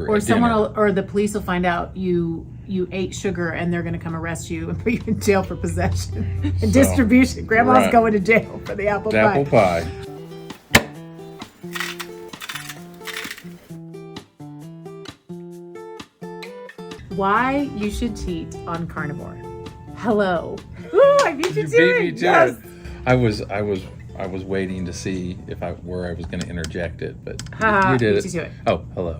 or someone or the police will find out you ate sugar and they're going to come arrest you and put you in jail for possession and distribution. Grandma's going to jail for the apple pie. Apple pie. Why you should cheat on carnivore. Hello. Ooh, I beat you to it. Me to yes. it. I was waiting to see where I was going to interject it, but you did it. You to it. Oh, hello.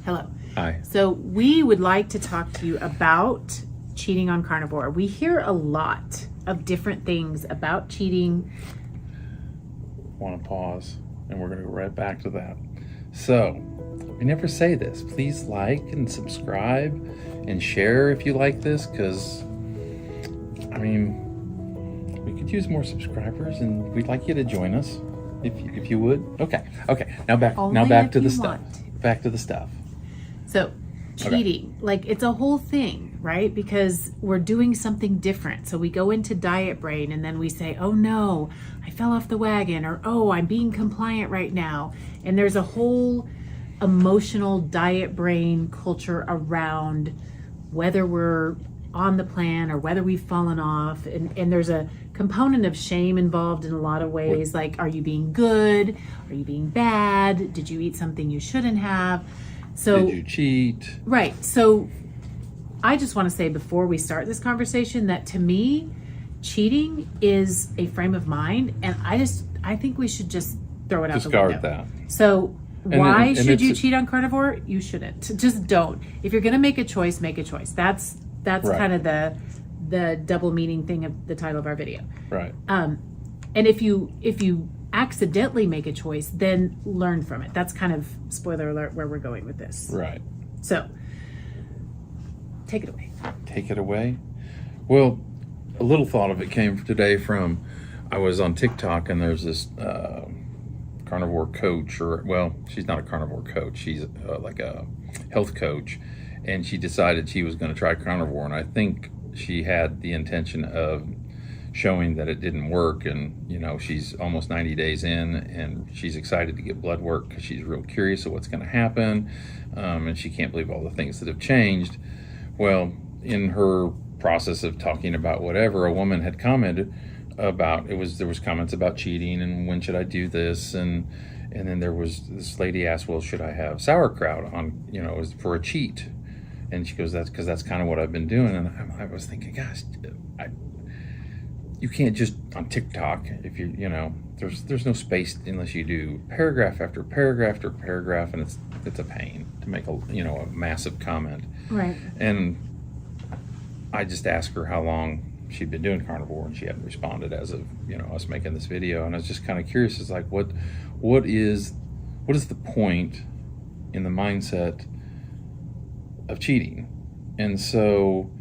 Hello. Hi. So we would like to talk to you about cheating on carnivore. We hear a lot of different things about cheating. Want to pause, and we're going to go right back to that. So, we never say this. Please like and subscribe and share if you like this, because, I mean, we could use more subscribers, and we'd like you to join us if you would. Okay. Now back to the stuff. Back to the stuff. So, cheating, like it's a whole thing, right? Because we're doing something different. So we go into diet brain and then we say, oh no, I fell off the wagon, or oh, I'm being compliant right now. And there's a whole emotional diet brain culture around whether we're on the plan or whether we've fallen off. And there's a component of shame involved in a lot of ways. Like, are you being good? Are you being bad? Did you eat something you shouldn't have? So, did you cheat? Right. So I just want to say before we start this conversation that to me, cheating is a frame of mind. And I think we should just throw it out the window. Discard that. So why should you cheat on carnivore? You shouldn't. Just don't. If you're going to make a choice, make a choice. That's right. Kind of the double meaning thing of the title of our video. Right. And if you accidentally make a choice, then learn from it. That's kind of, spoiler alert, where we're going with this. Right. So, take it away. Take it away? Well, a little thought of it came today from, I was on TikTok and there's this carnivore coach, she's not a carnivore coach, she's like a health coach, and she decided she was going to try carnivore, and I think she had the intention of showing that it didn't work. And she's almost 90 days in and she's excited to get blood work because she's real curious of what's going to happen, and she can't believe all the things that have changed. Well, in her process of talking about whatever, a woman had commented about there was comments about cheating and when should I do this, and then there was this lady asked, well, should I have sauerkraut on for a cheat? And she goes, that's because that's kind of what I've been doing. And I was thinking, gosh, you can't just on TikTok, if there's no space unless you do paragraph after paragraph after paragraph, and it's a pain to make a massive comment. Right. And I just asked her how long she'd been doing carnivore, and she hadn't responded as of us making this video. And I was just kind of curious, it's like what is the point in the mindset of cheating? And so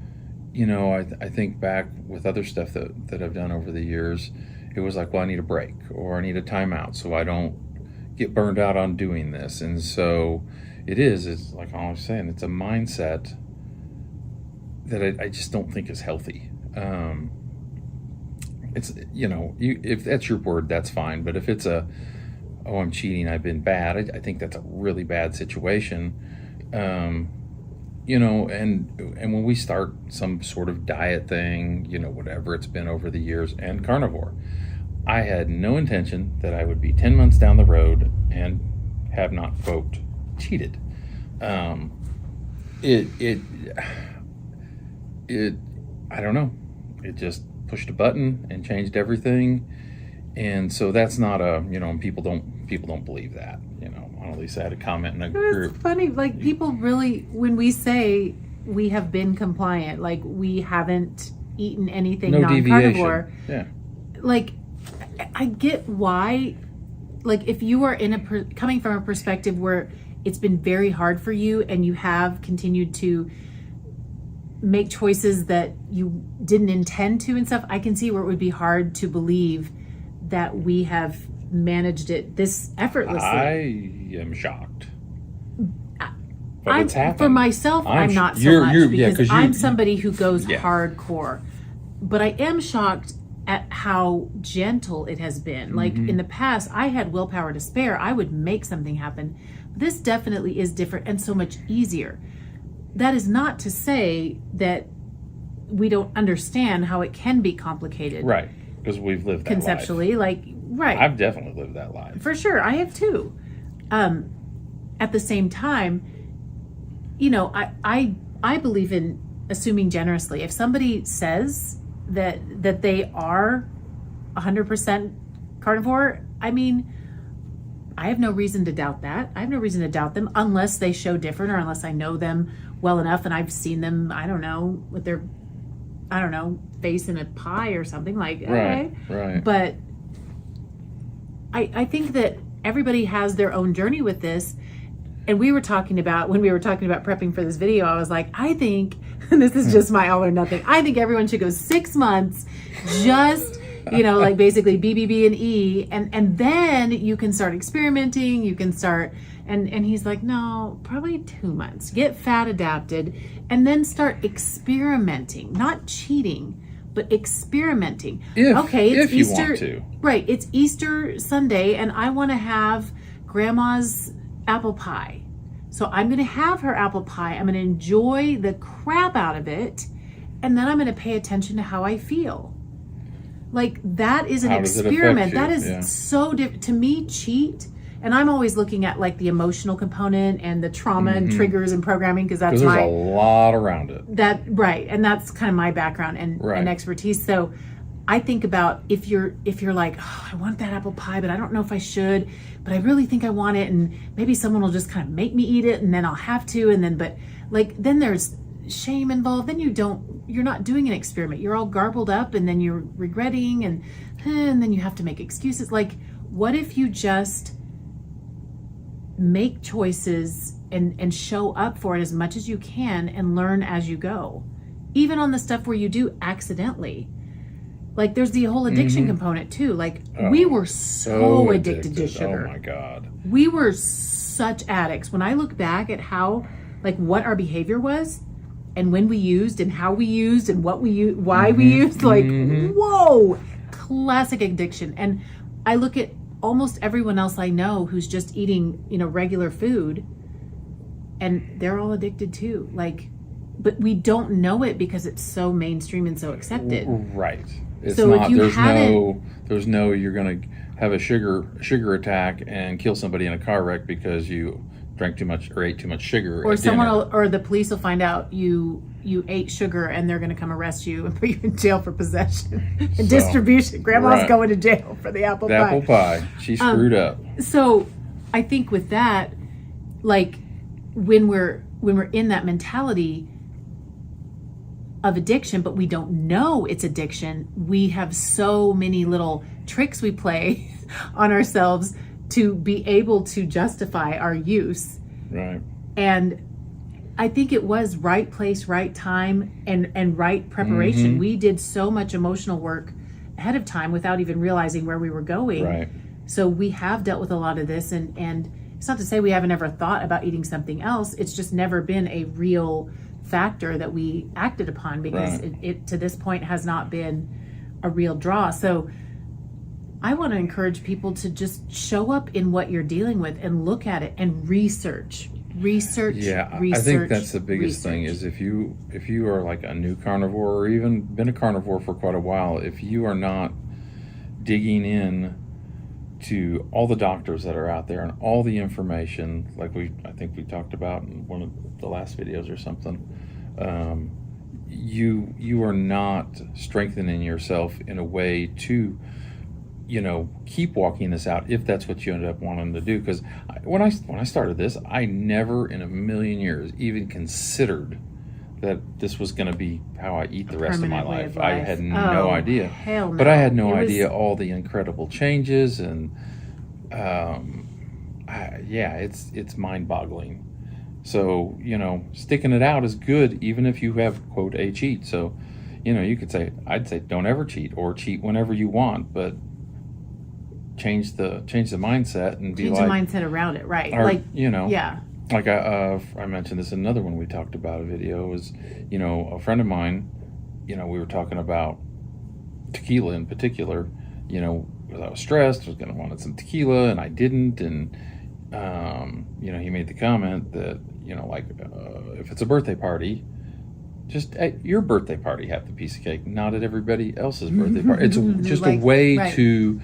I think back with other stuff that I've done over the years, it was like, well, I need a break or I need a timeout so I don't get burned out on doing this. And so it's like all I'm saying, it's a mindset that I just don't think is healthy. It's, if that's your word, that's fine. But if it's I'm cheating, I've been bad, I think that's a really bad situation. And when we start some sort of diet thing, whatever it's been over the years, and carnivore, I had no intention that I would be 10 months down the road and have not, quote, cheated. I don't know. It just pushed a button and changed everything. And so that's not people don't believe that. Anne-Lise had a comment in a group. It's funny, like people really, when we say we have been compliant, like we haven't eaten anything non-carnivore. Yeah. Like, I get why, like if you are coming from a perspective where it's been very hard for you and you have continued to make choices that you didn't intend to and stuff, I can see where it would be hard to believe that we have managed it this effortlessly. I am shocked. But it's happened. For myself, I'm not so much because I'm somebody who goes hardcore. But I am shocked at how gentle it has been. Like in the past, I had willpower to spare. I would make something happen. this definitely is different and so much easier. That is not to say that we don't understand how it can be complicated. Right, because we've lived that conceptually, life. Right. I've definitely lived that life. For sure, I have too. At the same time, I believe in assuming generously. If somebody says that they are 100% carnivore, I mean, I have no reason to doubt that. I have no reason to doubt them unless they show different, or unless I know them well enough and I've seen them, I don't know, with their, face in a pie or something, like, okay. Right. But I think that everybody has their own journey with this. And when we were talking about prepping for this video, I was like, I think, and this is just my all or nothing, I think everyone should go 6 months, just, like basically BBB and E, and then you can start experimenting, you can start, and he's like, no, probably 2 months, get fat adapted, and then start experimenting, not cheating, but experimenting. It's Easter, you want to. Right, it's Easter Sunday, and I want to have grandma's apple pie. So I'm going to have her apple pie. I'm going to enjoy the crap out of it. And then I'm going to pay attention to how I feel. Like, that is an experiment. That is so different. To me, cheat. And I'm always looking at like the emotional component and the trauma and triggers and programming, because there's a lot around it. Right. And that's kind of my background and expertise. So I think about if you're like, oh, I want that apple pie, but I don't know if I should, but I really think I want it, and maybe someone will just kind of make me eat it, and then I'll have to, and then, but like, then there's shame involved. Then you're not doing an experiment. You're all garbled up, and then you're regretting, and then you have to make excuses. Like, what if you just make choices and show up for it as much as you can and learn as you go, even on the stuff where you do accidentally. Like, there's the whole addiction component too. Like, we were so addicted to sugar. Oh my God. We were such addicts. When I look back at how, like, what our behavior was, and when we used, and how we used, and what we used, why we used, like, whoa, classic addiction. And I look at almost everyone else I know who's just eating, regular food, and they're all addicted too. Like, but we don't know it because it's so mainstream and so accepted. Right. It's so not. If you there's no. You're going to have a sugar attack and kill somebody in a car wreck because you drank too much or ate too much sugar. Or or the police will find out you ate sugar, and they're going to come arrest you and put you in jail for possession and distribution. Grandma's going to jail for the apple pie. Apple pie. She screwed up. So I think with that, like, when we're in that mentality of addiction, but we don't know it's addiction, we have so many little tricks we play on ourselves to be able to justify our use. Right. And I think it was right place, right time, and right preparation. We did so much emotional work ahead of time without even realizing where we were going. Right. So we have dealt with a lot of this, and it's not to say we haven't ever thought about eating something else. It's just never been a real factor that we acted upon, because it to this point has not been a real draw. So I want to encourage people to just show up in what you're dealing with and look at it and research. Yeah, I think that's the biggest thing, is if you are like a new carnivore, or even been a carnivore for quite a while, if you are not digging in to all the doctors that are out there and all the information, like I think we talked about in one of the last videos or something, you are not strengthening yourself in a way to keep walking this out, if that's what you end up wanting to do. Because when I started this, I never in a million years even considered that this was going to be how I eat the rest of my life. I had no idea. Hell no. But I had no idea all the incredible changes, and it's mind-boggling. So, sticking it out is good, even if you have, quote, a cheat. So, I'd say don't ever cheat, or cheat whenever you want, but change the mindset and be change the mindset around it, right? Or, yeah. Like I mentioned this in another one we talked about a video, was, a friend of mine, we were talking about tequila in particular, because I was stressed, I was going to want some tequila, and I didn't, and he made the comment that, like, if it's a birthday party, just at your birthday party, have the piece of cake, not at everybody else's birthday party. It's just a way to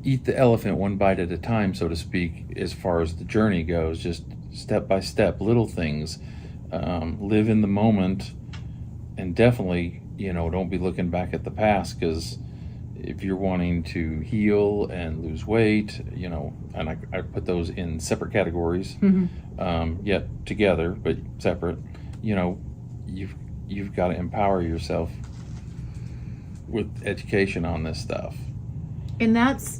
eat the elephant one bite at a time, so to speak, as far as the journey goes, just step by step, little things. Live in the moment, and definitely, don't be looking back at the past, because if you're wanting to heal and lose weight, and I put those in separate categories, yet together, but separate, you've got to empower yourself with education on this stuff. And that's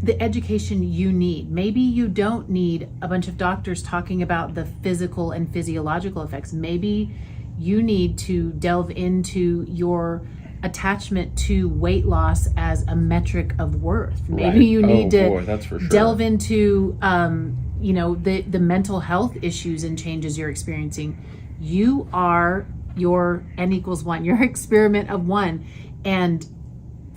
the education you need. Maybe you don't need a bunch of doctors talking about the physical and physiological effects. Maybe you need to delve into your attachment to weight loss as a metric of worth. Maybe you need to that's for sure. delve into the mental health issues and changes you're experiencing. You are your N=1, your experiment of one. And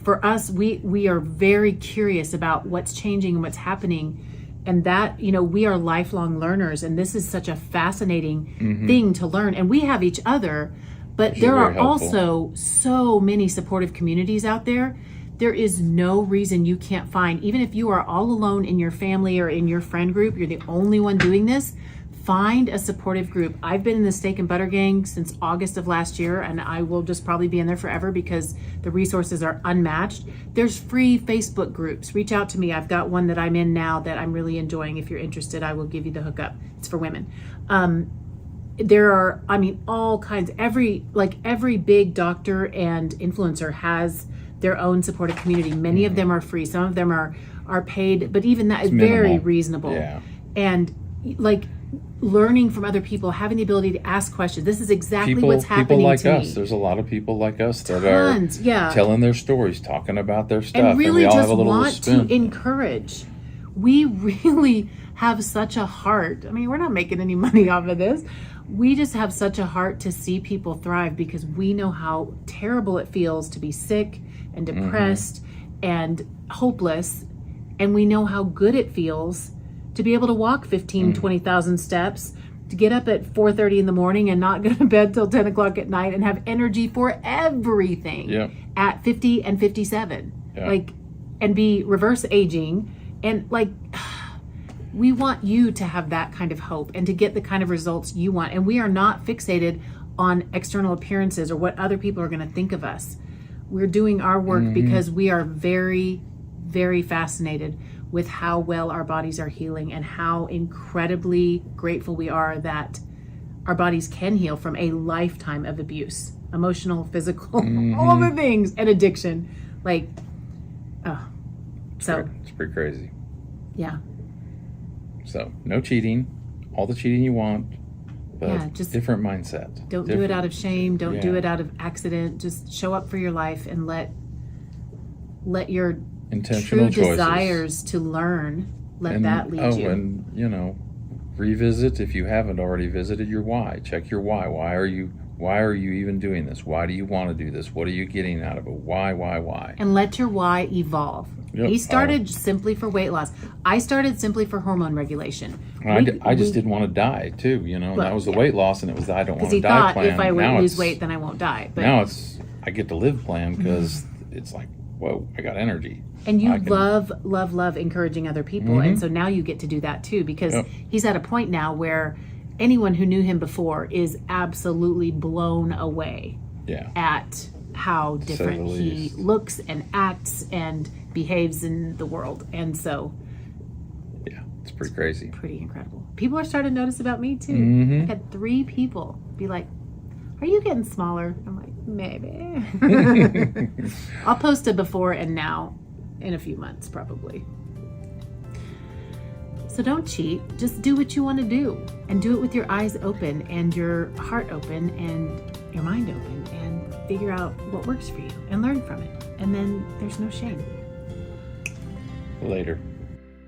for us, we are very curious about what's changing and what's happening, and that, we are lifelong learners, and this is such a fascinating thing to learn. And we have each other, but there are also so many supportive communities out there. There is no reason you can't find, even if you are all alone in your family or in your friend group, you're the only one doing this, find a supportive group. I've been in the Steak and Butter Gang since August of last year, and I will just probably be in there forever because the resources are unmatched. There's free Facebook groups. Reach out to me. I've got one that I'm in now that I'm really enjoying. If you're interested, I will give you the hookup. It's for women. There are, all kinds. Every big doctor and influencer has their own supportive community. Many of them are free. Some of them are paid, but even that is very reasonable. Yeah. And learning from other people, having the ability to ask questions. This is exactly what's happening people like to us. me. There's a lot of people like us that Tons, are telling their stories, talking about their stuff, and really we all just have a little want spin. to encourage. We really have such a heart. We're not making any money off of this. We just have such a heart to see people thrive, because we know how terrible it feels to be sick and depressed and hopeless, and we know how good it feels to be able to walk 15, 20,000 steps, to get up at 4:30 in the morning and not go to bed till 10 o'clock at night and have energy for everything at 50 and 57. And be reverse aging. And we want you to have that kind of hope and to get the kind of results you want. And we are not fixated on external appearances or what other people are going to think of us. We're doing our work because we are very, very fascinated with how well our bodies are healing and how incredibly grateful we are that our bodies can heal from a lifetime of abuse, emotional, physical, all the things, and addiction. It's pretty crazy. Yeah. So no cheating, all the cheating you want, but just different mindset. Don't do it out of shame. Don't do it out of accident. Just show up for your life and let your intentional true choices. Desires to learn, that lead you. And revisit, if you haven't already visited, your why. Check your why. Why are you even doing this? Why do you want to do this? What are you getting out of it? Why? And let your why evolve. Yep. He started simply for weight loss. I started simply for hormone regulation. I just didn't want to die too, and that was the weight loss, and it was the I don't want to die plan. Because he thought if I lose weight, then I won't die. But now it's I get to live plan, because it's like, whoa, I got energy. And you love encouraging other people. And so now you get to do that too, because he's at a point now where anyone who knew him before is absolutely blown away at how different he looks and acts and behaves in the world. And so it's pretty crazy. Pretty incredible. People are starting to notice about me too. I had 3 people be like, "Are you getting smaller?" I'm like, "Maybe." I'll post a before and now in a few months probably. So don't cheat. Just do what you want to do, and do it with your eyes open and your heart open and your mind open, and figure out what works for you and learn from it. And then there's no shame. Later.